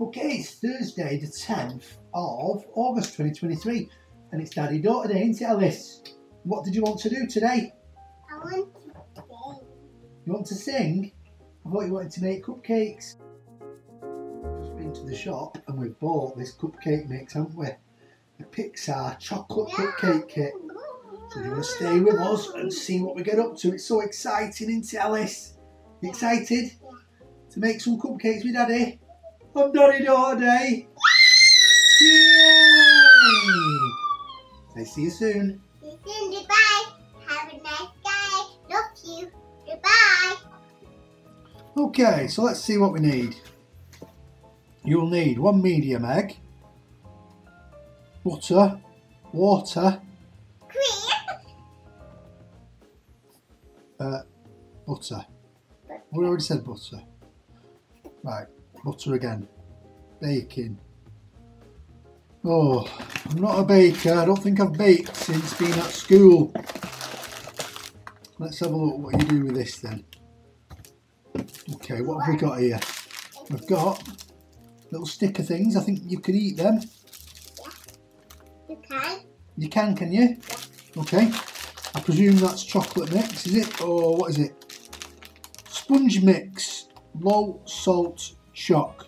Okay, it's Thursday the 10th of August 2023 and it's Daddy Daughter Day, isn't it, Alice? What did you want to do today? I want to sing. You want to sing? I thought you wanted to make cupcakes. Just been to the shop and we've bought this cupcake mix, haven't we? The Pixar chocolate cupcake kit. So you want to stay with us and see what we get up to. It's so exciting, isn't it, Alice? You excited to make some cupcakes with Daddy? On Daddy Daughter Day. Yay! Say see you soon. See you soon. Goodbye. Have a nice day. Love you. Goodbye. Okay, so let's see what we need. You'll need 1 medium egg, butter, water, Cream. butter. We already said butter. Right, butter again. Baking. Oh, I'm not a baker. I don't think I've baked since being at school. Let's have a look what you do with this then. Okay, what have we got here? We've got little sticker things. I think you could eat them. You can. You can you? Yeah. Okay. I presume that's chocolate mix, is it? Or what is it? Sponge mix. Low salt choc.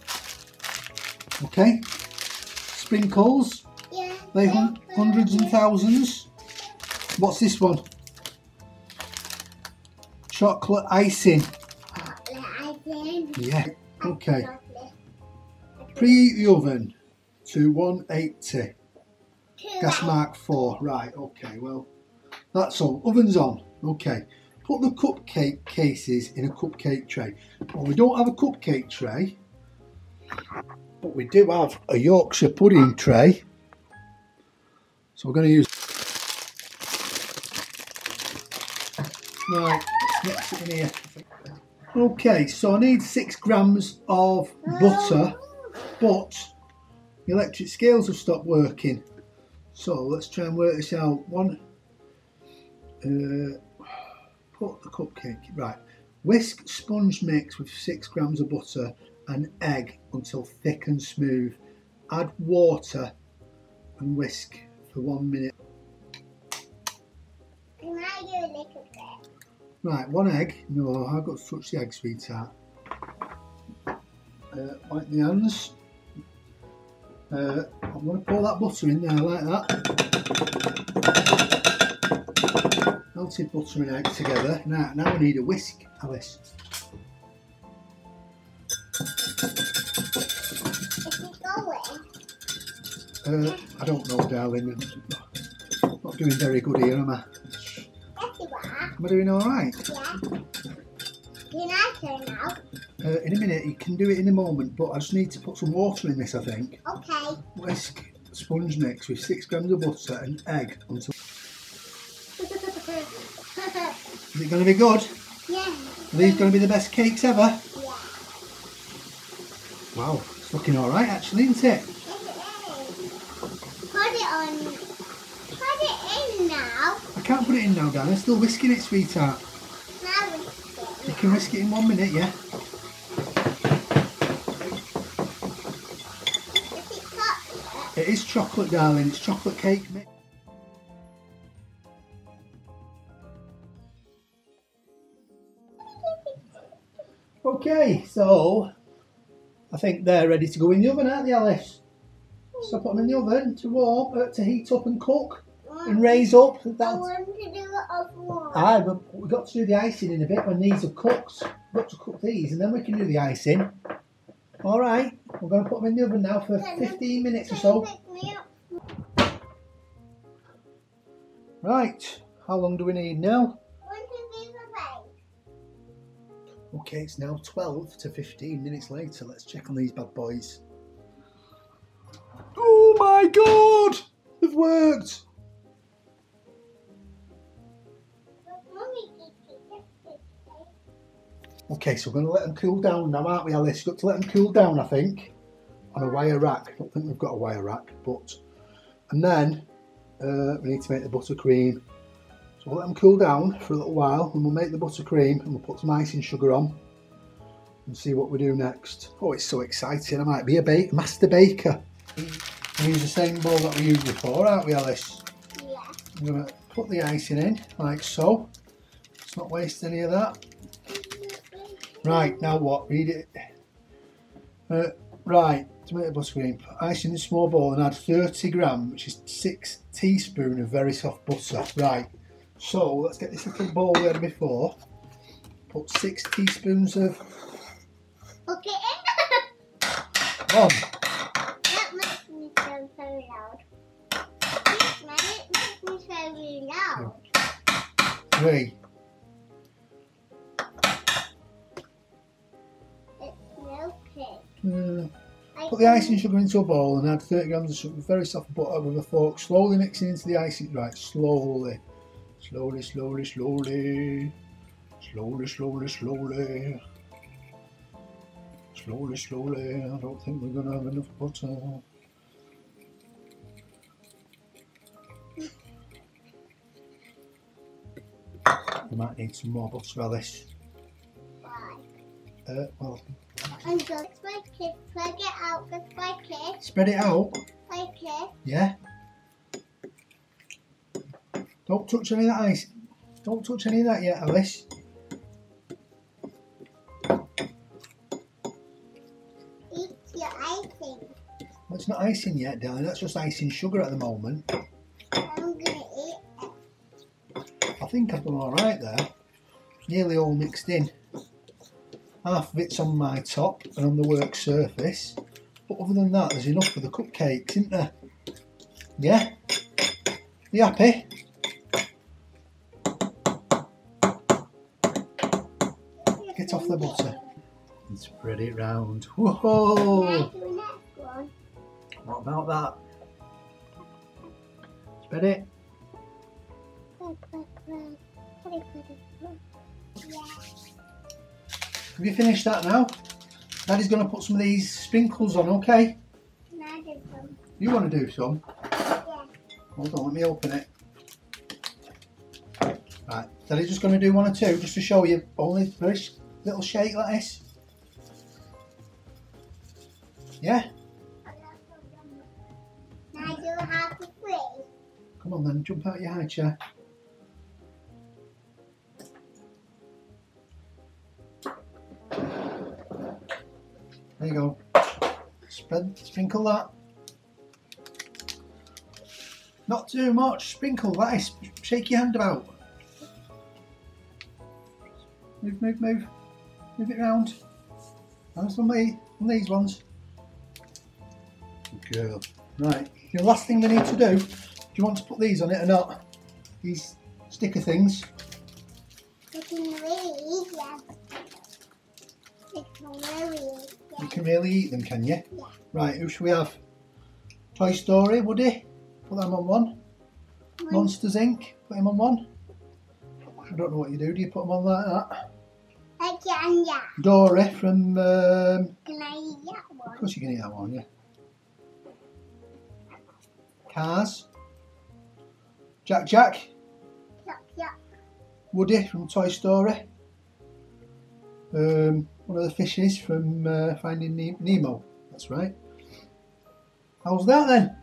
Okay. Sprinkles. Yeah. They hundreds and thousands. What's this one? Chocolate icing. Yeah. Okay. Preheat the oven to 180. Gas mark 4. Right. Okay. Well, that's all. Oven's on. Okay. Put the cupcake cases in a cupcake tray. Well, we don't have a cupcake tray, but we do have a Yorkshire pudding tray. So we're going to use. Right, let's mix it in here. Okay, so I need 6 grams of butter, but the electric scales have stopped working. So let's try and work this out. Put the cupcake, right. Whisk sponge mix with 6 grams of butter and egg until thick and smooth. Add water and whisk for 1 minute. Can I do a little bit? Right, 1 egg. No, I've got to touch the egg, sweetheart. Wipe the hands. I'm going to pour that butter in there like that. Melted butter and egg together. Now we need a whisk, Alice. Is it going? I don't know, darling. I'm not doing very good here, am I? Yes, you are. Am I doing all right? Yeah. Can I turn out? In a minute, you can do it in a moment, but I just need to put some water in this, I think. Okay. Whisk sponge mix with 6 grams of butter and egg until. Is it going to be good? Yeah. Are these going to be the best cakes ever? Yeah. Wow, it's looking all right actually, isn't it? Yes, it is. Put it on. Put it in now. I can't put it in now, Dan. I'm still whisking it, sweetheart. Now whisk it. You can whisk it in 1 minute, yeah? Is it chocolate? It is chocolate, darling. It's chocolate cake mix. Okay, so I think they're ready to go in the oven, aren't they, Alice? So put them in the oven to warm, to heat up and cook and raise up. I want to do it off warm. Aye, but we've got to do the icing in a bit when these are cooked. We've got to cook these and then we can do the icing. All right, we're going to put them in the oven now for 15 minutes or so. Right, how long do we need now? Okay, it's now 12 to 15 minutes later. Let's check on these bad boys. Oh my God! They've worked! Okay, so we're going to let them cool down now, aren't we, Alice? We've got to let them cool down, I think, on a wire rack. I don't think we've got a wire rack, but... And then we need to make the buttercream. We'll let them cool down for a little while and we'll make the buttercream and we'll put some icing sugar on and see what we do next. Oh, it's so exciting. I might be a master baker. We use the same bowl that we used before, aren't we, Alice? Yeah. I'm going to put the icing in, like so. Let's not waste any of that. Right, now what? Read it. Right, tomato buttercream. Put icing in a small bowl and add 30 grams, which is 6 teaspoons of very soft butter. Right, so let's get this little bowl we had before. Put 6 teaspoons of... Okay. Come on. That makes me so very loud. It makes me very loud. 3. It's milky. Put the icing sugar into a bowl and add 30 grams of sugar, very soft butter with a fork, slowly mixing into the icing. Right, slowly. Slowly, slowly, slowly. Slowly, slowly, slowly. Slowly, slowly. I don't think we're going to have enough butter. We might need some more butter, Alice. Why? Well, And just like it. Spread it out. Just like it. spread it out. Like it. Yeah. Don't touch any of that ice. Don't touch any of that yet, Alice. Eat your icing. Well, it's not icing yet, darling. That's just icing sugar at the moment. I'm gonna eat it. I think I've done all right there. Nearly all mixed in. Half of it's on my top and on the work surface. But other than that, there's enough for the cupcakes, isn't there? Yeah? You happy? Get off the butter and spread it round. Whoa! Can I do the next one? What about that? Spread it. Yeah. Have you finished that now? Daddy's going to put some of these sprinkles on, okay? Can I do some? You want to do some? Yeah. Hold on, let me open it. Right, Daddy's just going to do 1 or 2 just to show you. Only very little shake like this. Yeah? Can I do half the 3? Come on then, jump out of your high chair. There you go. Sprinkle that. Not too much. Sprinkle that is. Shake your hand about. Move, move, move. Move it round. And some of these ones. Good girl. Right. The last thing we need to do. Do you want to put these on it or not? These sticker things. You can really eat them. You can really eat them. You can really eat them, can you? Yeah. Right, who should we have? Toy Story, Woody? Put them on one. Monsters Inc. Put him on one. I don't know what you do. Do you put them on like that? Like yeah, and yeah. Dory from... Can I eat that Of one? course you can eat that one, yeah. Cars. Jack. Yuck, yuck. Woody from Toy Story. One of the fishes from Finding Nemo. That's right. How's that then?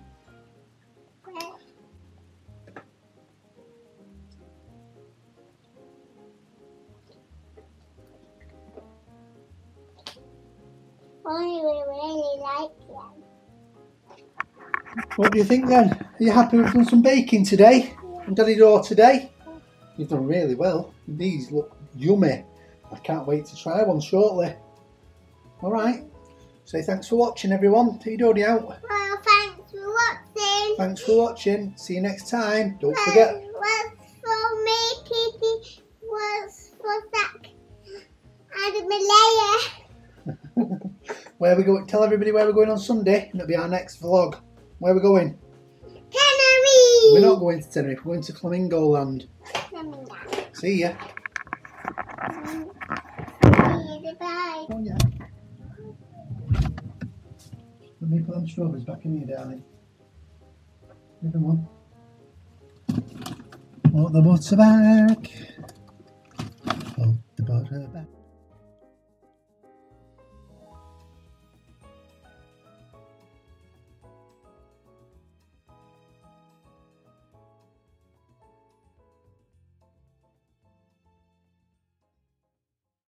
Only we really like them. What do you think then? Are you happy we've done some baking today? And Daddy Door today? You've done really well. These look yummy. I can't wait to try one shortly. Alright. Say thanks for watching everyone. T-Doddy out. Well, thanks for watching. Thanks for watching. See you next time. Don't forget. What's for me, Kitty? What's for Zach? And Malaya. Where we go? Tell everybody where we're going on Sunday. And it'll be our next vlog. Where are we going? Tenerife. We're not going to Tenerife. We're going to Flamingo Land. See ya. Bye. Oh yeah. Let me put them strawberries back in here, darling. Give them one. Put the butter back. Put the butter back.